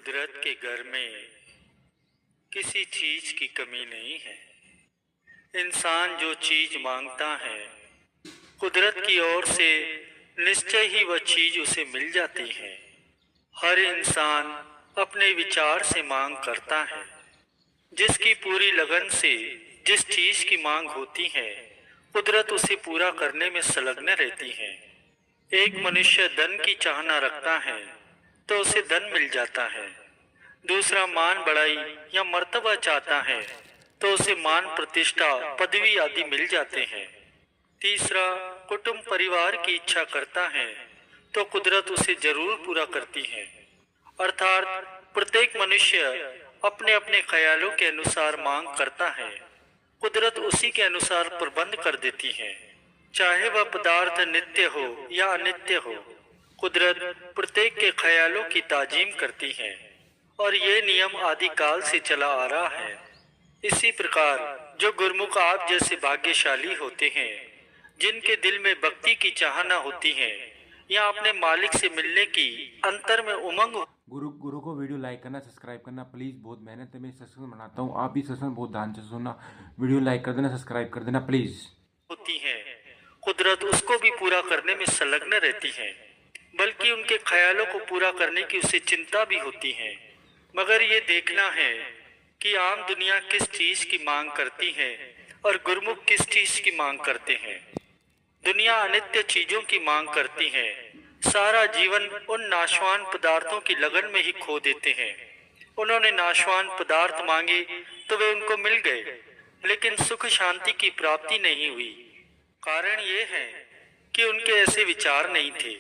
कुदरत के घर में किसी चीज की कमी नहीं है। इंसान जो चीज मांगता है कुदरत की ओर से निश्चय ही वह चीज उसे मिल जाती है। हर इंसान अपने विचार से मांग करता है। जिसकी पूरी लगन से जिस चीज की मांग होती है कुदरत उसे पूरा करने में संलग्न रहती है। एक मनुष्य धन की चाहना रखता है तो उसे धन मिल जाता है। दूसरा मान बढ़ाई या मर्तबा चाहता है तो उसे मान प्रतिष्ठा पदवी आदि मिल जाते हैं। तीसरा कुटुंब परिवार की इच्छा करता है तो कुदरत उसे जरूर पूरा करती है। अर्थात प्रत्येक मनुष्य अपने अपने ख्यालों के अनुसार मांग करता है, कुदरत उसी के अनुसार प्रबंध कर देती है। चाहे वह पदार्थ नित्य हो या अनित्य हो, कुदरत प्रत्येक के ख्यालों की ताजीम करती है और ये नियम आदिकाल से चला आ रहा है। इसी प्रकार जो गुरमुख आप जैसे भाग्यशाली होते हैं, जिनके दिल में भक्ति की चाहना होती है या अपने मालिक से मिलने की अंतर में उमंग गुरु को वीडियो लाइक करना, सब्सक्राइब करना प्लीज़। बहुत मेहनत है, मैं सत्संग बनाता हूँ, आप भी सत्संग बहुत ध्यान से सुनना। वीडियो लाइक कर देना, सब्सक्राइब कर देना प्लीज़। होती है, कुदरत उसको भी पूरा करने में संलग्न रहती है, बल्कि उनके ख्यालों को पूरा करने की उसे चिंता भी होती है। मगर ये देखना है कि आम दुनिया किस चीज की मांग करती है और गुरमुख किस चीज की मांग करते हैं। दुनिया अनित्य चीजों की मांग करती है, सारा जीवन उन नाशवान पदार्थों की लगन में ही खो देते हैं। उन्होंने नाशवान पदार्थ मांगे तो वे उनको मिल गए, लेकिन सुख शांति की प्राप्ति नहीं हुई। कारण ये है कि उनके ऐसे विचार नहीं थे।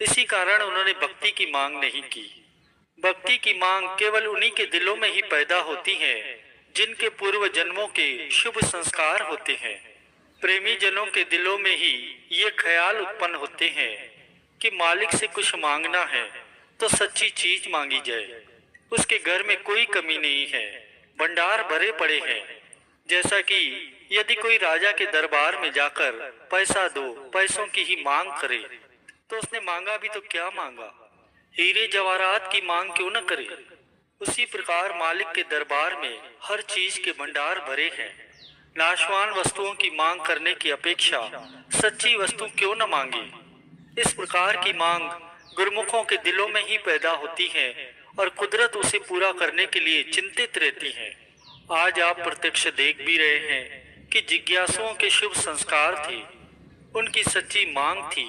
इसी कारण उन्होंने भक्ति की मांग नहीं की। भक्ति की मांग केवल उन्हीं के दिलों में ही पैदा होती है जिनके पूर्व जन्मों के शुभ संस्कार होते हैं। प्रेमी जनों के दिलों में ही ये ख्याल उत्पन्न होते हैं कि मालिक से कुछ मांगना है तो सच्ची चीज मांगी जाए। उसके घर में कोई कमी नहीं है, भंडार भरे पड़े हैं। जैसा कि यदि कोई राजा के दरबार में जाकर पैसा दो, पैसों की ही मांग करे, तो उसने मांगा भी तो क्या मांगा, हीरे जवाहरात की मांग क्यों न करे। उसी प्रकार मालिक के दरबार में हर चीज के भंडार भरे हैं। नाशवान वस्तुओं की मांग करने की अपेक्षा सच्ची वस्तु क्यों न मांगे। इस प्रकार की मांग गुरमुखों के दिलों में ही पैदा होती है और कुदरत उसे पूरा करने के लिए चिंतित रहती है। आज आप प्रत्यक्ष देख भी रहे हैं कि जिज्ञासुओं के शुभ संस्कार थे, उनकी सच्ची मांग थी।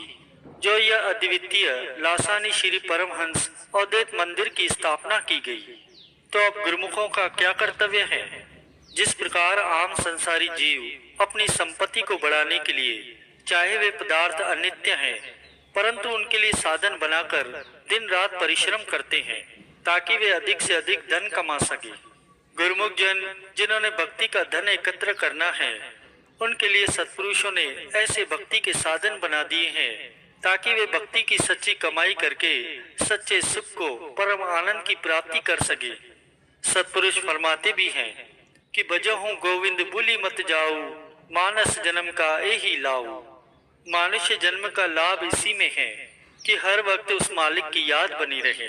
जो यह अद्वितीय लासानी श्री परमहंस अद्वैत मंदिर की स्थापना की गई, तो अब गुरमुखों का क्या कर्तव्य है। जिस प्रकार आम संसारी जीव अपनी संपत्ति को बढ़ाने के लिए, चाहे वे पदार्थ अनित्य हैं, परंतु उनके लिए साधन बनाकर दिन रात परिश्रम करते हैं ताकि वे अधिक से अधिक धन कमा सके। गुरमुख जन जिन्होंने भक्ति का धन एकत्र करना है, उनके लिए सत्पुरुषों ने ऐसे भक्ति के साधन बना दिए हैं ताकि वे भक्ति की सच्ची कमाई करके सच्चे सुख को, परम आनंद की प्राप्ति कर सके। सत्पुरुष फरमाते भी हैं कि बजहूं गोविंद बुली मत जाऊ, मानस जन्म का यही लाऊ। मनुष्य जन्म का लाभ इसी में है कि हर वक्त उस मालिक की याद बनी रहे,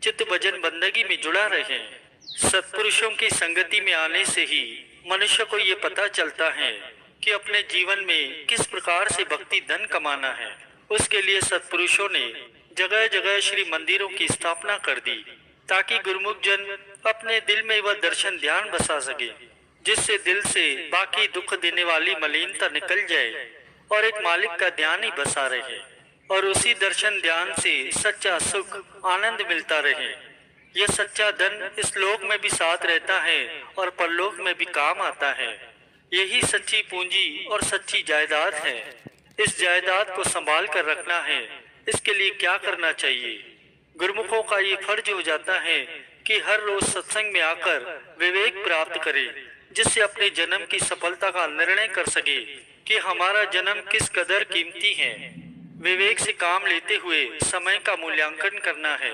चित्त भजन बंदगी में जुड़ा रहे। सत्पुरुषों की संगति में आने से ही मनुष्य को ये पता चलता है कि अपने जीवन में किस प्रकार से भक्ति धन कमाना है। उसके लिए सत्पुरुषों ने जगह जगह श्री मंदिरों की स्थापना कर दी ताकि गुरमुख जन अपने दिल में वह दर्शन ध्यान बसा सके, जिससे दिल से बाकी दुख देने वाली मलिनता निकल जाए और एक मालिक का ध्यान ही बसा रहे और उसी दर्शन ध्यान से सच्चा सुख आनंद मिलता रहे। यह सच्चा धन इस लोक में भी साथ रहता है और परलोक में भी काम आता है। यही सच्ची पूंजी और सच्ची जायदाद है। इस जायदाद को संभाल कर रखना है। इसके लिए क्या करना चाहिए? गुरमुखों का ये फर्ज हो जाता है कि हर रोज सत्संग में आकर विवेक प्राप्त करे, जिससे अपने जन्म की सफलता का निर्णय कर सके कि हमारा जन्म किस कदर कीमती है। विवेक से काम लेते हुए समय का मूल्यांकन करना है।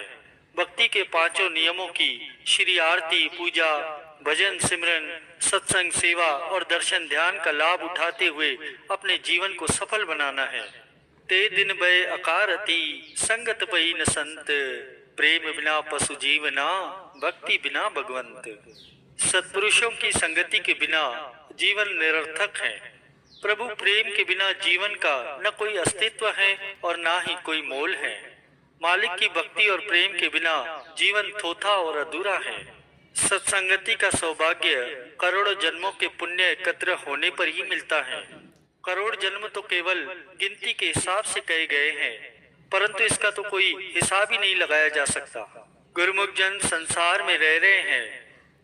भक्ति के पांचों नियमों की श्री आरती, पूजा, भजन, सिमरन, सत्संग, सेवा और दर्शन ध्यान का लाभ उठाते हुए अपने जीवन को सफल बनाना है। ते दिन भय अकारती संगत पही न संत, प्रेम बिना पशु जीवना, भक्ति बिना भगवंत। सत्पुरुषों की संगति के बिना जीवन निरर्थक है। प्रभु प्रेम के बिना जीवन का न कोई अस्तित्व है और ना ही कोई मोल है। मालिक की भक्ति और प्रेम के बिना जीवन थोथा और अधूरा है। सत्संगति का सौभाग्य करोड़ों जन्मों के पुण्य एकत्र होने पर ही मिलता है। करोड़ जन्म तो केवल गिनती के हिसाब से कहे गए हैं, परंतु इसका तो कोई हिसाब ही नहीं लगाया जा सकता। गुरुमुख जन संसार में रह रहे हैं,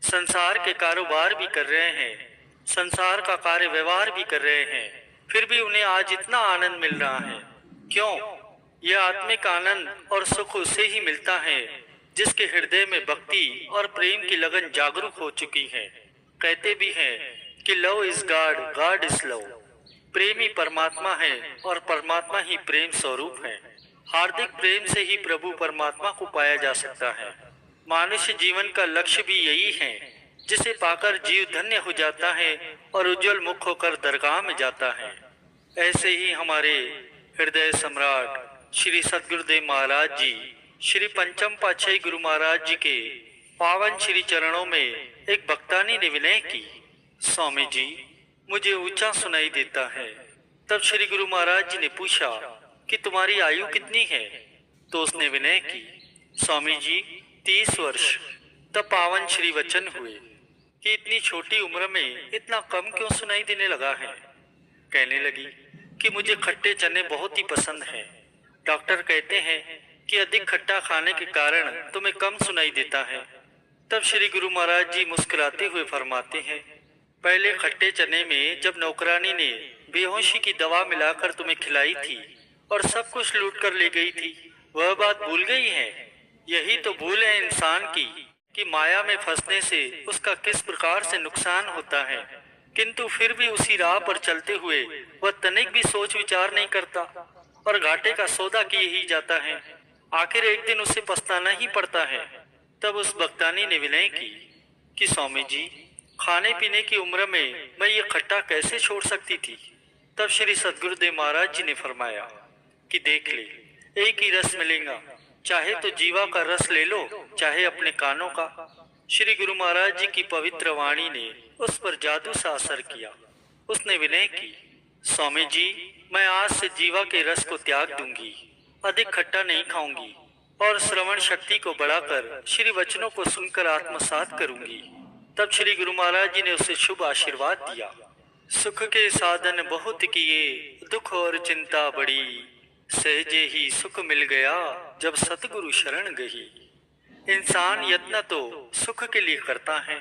संसार के कारोबार भी कर रहे हैं, संसार का कार्य व्यवहार भी कर रहे हैं, फिर भी उन्हें आज इतना आनंद मिल रहा है। क्यों? यह आत्मिक आनंद और सुख उसे ही मिलता है जिसके हृदय में भक्ति और प्रेम की लगन जागरूक हो चुकी है। कहते भी हैं कि love is God, God is love. प्रेम ही परमात्मा है और परमात्मा ही प्रेम स्वरूप है। हार्दिक प्रेम से ही प्रभु परमात्मा को पाया जा सकता है। मनुष्य जीवन का लक्ष्य भी यही है, जिसे पाकर जीव धन्य हो जाता है और उज्जवल मुख होकर दरगाह में जाता है। ऐसे ही हमारे हृदय सम्राट श्री सद्गुरुदेव महाराज जी, श्री पंचम पातशाही गुरु महाराज जी के पावन श्री चरणों में एक भक्तानी ने विनय की, स्वामी जी मुझे ऊंचा सुनाई देता है। तब श्री गुरु महाराज जी ने पूछा कि तुम्हारी आयु कितनी है? तो उसने विनय की, स्वामी जी 30 वर्ष। तब पावन श्री वचन हुए कि इतनी छोटी उम्र में इतना कम क्यों सुनाई देने लगा है? कहने लगी कि मुझे खट्टे चने बहुत ही पसंद हैं। डॉक्टर कहते हैं कि अधिक खट्टा खाने के कारण तुम्हें कम सुनाई देता है। तब श्री गुरु महाराज जी मुस्कुराते हुए फरमाते हैं, पहले खट्टे चने में जब नौकरानी ने बेहोशी की दवा मिलाकर तुम्हें खिलाई थी और सब कुछ लूट कर ले गई थी, वह बात भूल गई है? यही तो भूल है इंसान की कि माया में फंसने से उसका किस प्रकार से नुकसान होता है, किंतु फिर भी उसी राह पर चलते हुए वह तनिक भी सोच विचार नहीं करता और घाटे का सौदा किए ही जाता है। आखिर एक दिन उसे पछताना ही पड़ता है। तब उस भक्तानी ने विनय की कि स्वामी जी खाने पीने की उम्र में मैं ये खट्टा कैसे छोड़ सकती थी? तब श्री सद्गुरुदेव महाराज जी ने फरमाया कि देख ले, एक ही रस मिलेगा, चाहे तो जीवा का रस ले लो, चाहे अपने कानों का। श्री गुरु महाराज जी की पवित्र वाणी ने उस पर जादू सा असर किया। उसने विनय की, स्वामी जी मैं आज से जीवा के रस को त्याग दूंगी, अधिक खट्टा नहीं खाऊंगी और श्रवण शक्ति को बढ़ाकर श्री वचनों को सुनकर आत्मसात करूंगी। तब श्री गुरु महाराज जी ने उसे शुभ आशीर्वाद दिया। सुख के साधन बहुत किए, दुख और चिंता बड़ी, सहजे ही सुख मिल गया जब सतगुरु शरण गई। इंसान यत्न तो सुख के लिए करता है,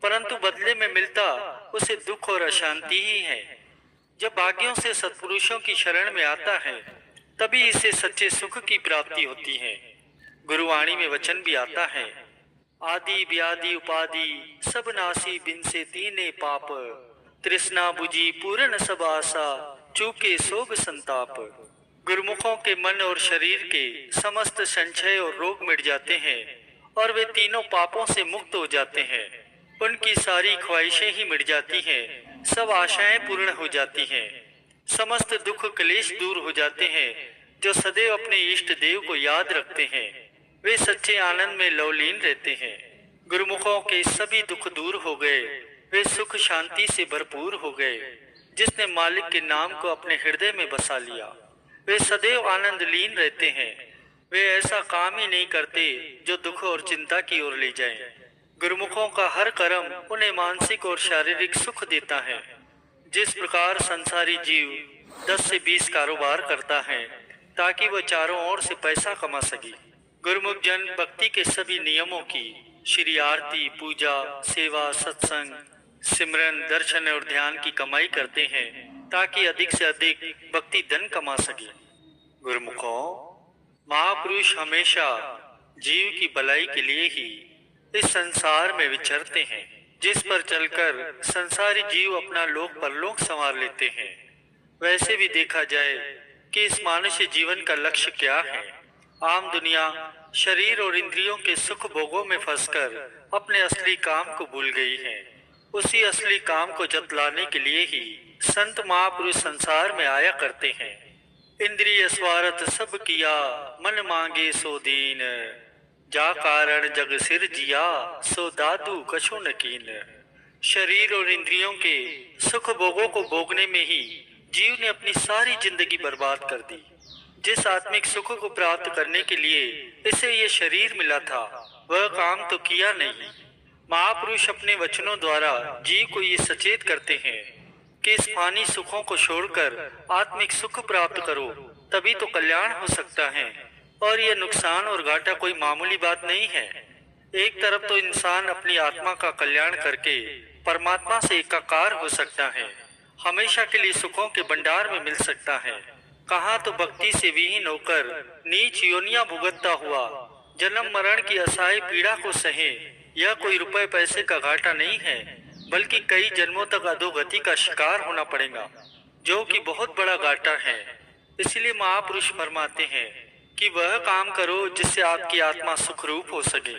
परंतु बदले में मिलता उसे दुख और अशांति ही है। जब भाग्यों से सत्पुरुषों की शरण में आता है, तभी इसे सच्चे सुख की प्राप्ति होती है। गुरुवाणी में वचन भी आता है, आदि व्याधि उपाधि सब नासी बिन से तीने पाप, तृष्णा बुझी पूर्ण सब आशा, चूके सोग संताप। गुरुमुखों के मन और शरीर के समस्त संशय और रोग मिट जाते हैं और वे तीनों पापों से मुक्त हो जाते हैं। उनकी सारी ख्वाहिशें ही मिट जाती हैं, सब आशाएं पूर्ण हो जाती हैं, समस्त दुख क्लेश दूर हो जाते हैं। जो सदैव अपने इष्ट देव को याद रखते हैं वे सच्चे आनंद में लवलीन रहते हैं। गुरुमुखों के सभी दुख दूर हो गए, वे सुख शांति से भरपूर हो गए। जिसने मालिक के नाम को अपने हृदय में बसा लिया वे सदैव आनंद लीन रहते हैं। वे ऐसा काम ही नहीं करते जो दुख और चिंता की ओर ले जाए। गुरुमुखों का हर कर्म उन्हें मानसिक और शारीरिक सुख देता है। जिस प्रकार संसारी जीव 10 से 20 कारोबार करता है ताकि वह चारों ओर से पैसा कमा सके, गुरुमुख जन भक्ति के सभी नियमों की श्री आरती, पूजा, सेवा, सत्संग, सिमरन, दर्शन और ध्यान की कमाई करते हैं ताकि अधिक से अधिक भक्ति धन कमा सके। गुरुमुखों, महापुरुष हमेशा जीव की भलाई के लिए ही इस संसार में विचरते हैं, जिस पर चलकर संसारी जीव अपना लोक परलोक संवार लेते हैं। वैसे भी देखा जाए कि इस मानुष्य जीवन का लक्ष्य क्या है। आम दुनिया शरीर और इंद्रियों के सुख भोगों में फंसकर अपने असली काम को भूल गई है। उसी असली काम को जतलाने के लिए ही संत महापुरुष संसार में आया करते हैं। इंद्रिय स्वार्थ सब किया, मन मांगे सो दीन, जा कारण जग सिर जिया सो दादू कछु न कीन। शरीर और इंद्रियों के सुख भोगों को भोगने में ही जीव ने अपनी सारी जिंदगी बर्बाद कर दी। जिस आत्मिक सुख को प्राप्त करने के लिए इसे ये शरीर मिला था वह काम तो किया नहीं। महापुरुष अपने वचनों द्वारा जीव को ये सचेत करते हैं कि इस फानी सुखों को छोड़कर आत्मिक सुख प्राप्त करो, तभी तो कल्याण हो सकता है। और यह नुकसान और घाटा कोई मामूली बात नहीं है। एक तरफ तो इंसान अपनी आत्मा का कल्याण करके परमात्मा से एकाकार हो सकता है, हमेशा के लिए सुखों के भंडार में मिल सकता है। कहाँ तो भक्ति से विहीन होकर नीच योनियां भुगतता हुआ जन्म मरण की असहाय पीड़ा को सहे। यह कोई रुपए पैसे का घाटा नहीं है, बल्कि कई जन्मों तक अधोगति का शिकार होना पड़ेगा, जो कि बहुत बड़ा घाटा है। इसलिए महापुरुष फरमाते हैं कि वह काम करो जिससे आपकी आत्मा सुखरूप हो सके।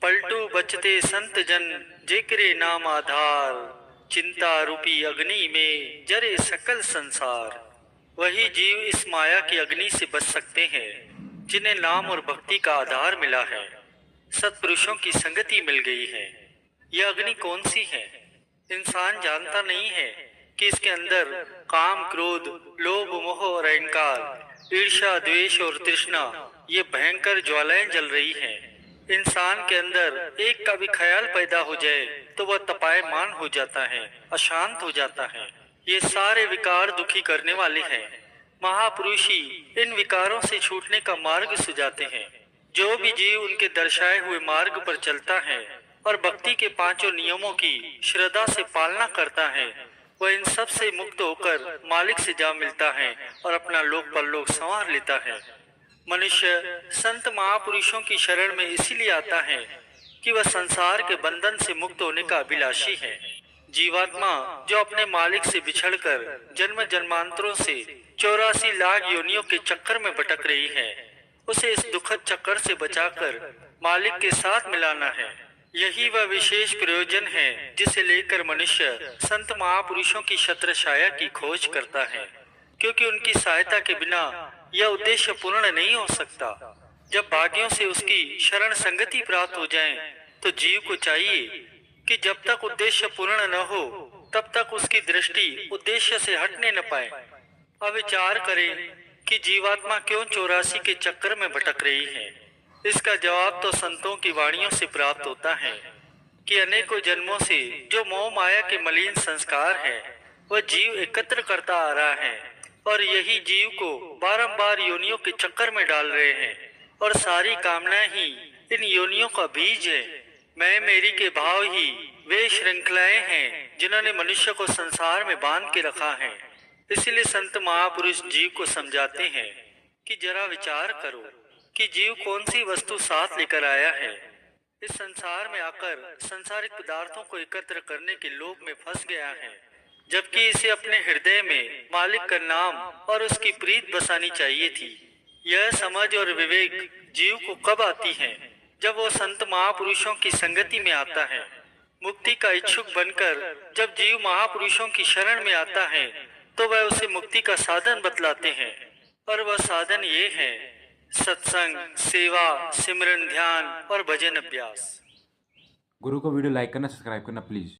पलटू बचते संत जन जेकरे नाम आधार, चिंता रूपी अग्नि में जरे सकल संसार। वही जीव इस माया की अग्नि से बच सकते हैं जिन्हें नाम और भक्ति का आधार मिला है, सत्पुरुषों की संगति मिल गई है। यह अग्नि कौन सी है? इंसान जानता नहीं है कि इसके अंदर काम, क्रोध, लोभ, मोह और अहंकार, ईर्ष्या, द्वेष और तृष्णा ये भयंकर ज्वालाएं जल रही हैं। इंसान के अंदर एक का भी ख्याल पैदा हो जाए तो वह तपायमान हो जाता है, अशांत हो जाता है। ये सारे विकार दुखी करने वाले हैं। महापुरुष ही इन विकारों से छूटने का मार्ग सुझाते हैं। जो भी जीव उनके दर्शाए हुए मार्ग पर चलता है और भक्ति के पांचों नियमों की श्रद्धा से पालना करता है, वह इन सब से मुक्त होकर मालिक से जा मिलता है और अपना लोक परलोक संवार लेता है। मनुष्य संत महापुरुषों की शरण में इसीलिए आता है कि वह संसार के बंधन से मुक्त होने का अभिलाषी है। जीवात्मा जो अपने मालिक से बिछड़कर जन्म जन्मांतरों से 84 लाख योनियों के चक्कर में भटक रही है, उसे इस दुखद चक्कर से बचाकर मालिक के साथ मिलाना है। यही वह विशेष प्रयोजन है जिसे लेकर मनुष्य संत महापुरुषों की छत्रछाया की खोज करता है, क्योंकि उनकी सहायता के बिना यह उद्देश्य पूर्ण नहीं हो सकता। जब भाग्यों से उसकी शरण संगति प्राप्त हो जाए तो जीव को चाहिए कि जब तक उद्देश्य पूर्ण न हो तब तक उसकी दृष्टि उद्देश्य से हटने न पाए। अब विचार करें कि जीवात्मा क्यों 84 के चक्कर में भटक रही है। इसका जवाब तो संतों की वाणियों से प्राप्त होता है कि अनेकों जन्मों से जो मोह माया के मलिन संस्कार है वह जीव एकत्र करता आ रहा है, और यही जीव को बारंबार योनियों के चक्कर में डाल रहे हैं। और सारी कामनाएं ही इन योनियों का बीज है। मैं मेरी के भाव ही वे श्रृंखलाएं हैं जिन्होंने मनुष्य को संसार में बांध के रखा है। इसलिए संत महापुरुष जीव को समझाते हैं कि जरा विचार करो कि जीव कौन सी वस्तु साथ लेकर आया है। इस संसार में आकर संसारिक पदार्थों को एकत्र करने के लोभ में फंस गया है, जबकि इसे अपने हृदय में मालिक का नाम और उसकी प्रीत बसानी चाहिए थी। यह समझ और विवेक जीव को कब आती है? जब वो संत महापुरुषों की संगति में आता है। मुक्ति का इच्छुक बनकर जब जीव महापुरुषों की शरण में आता है तो वह उसे मुक्ति का साधन बतलाते हैं, और वह साधन ये है सत्संग, सेवा, सिमरन, ध्यान और भजन अभ्यास। गुरु को वीडियो लाइक करना, सब्सक्राइब करना प्लीज।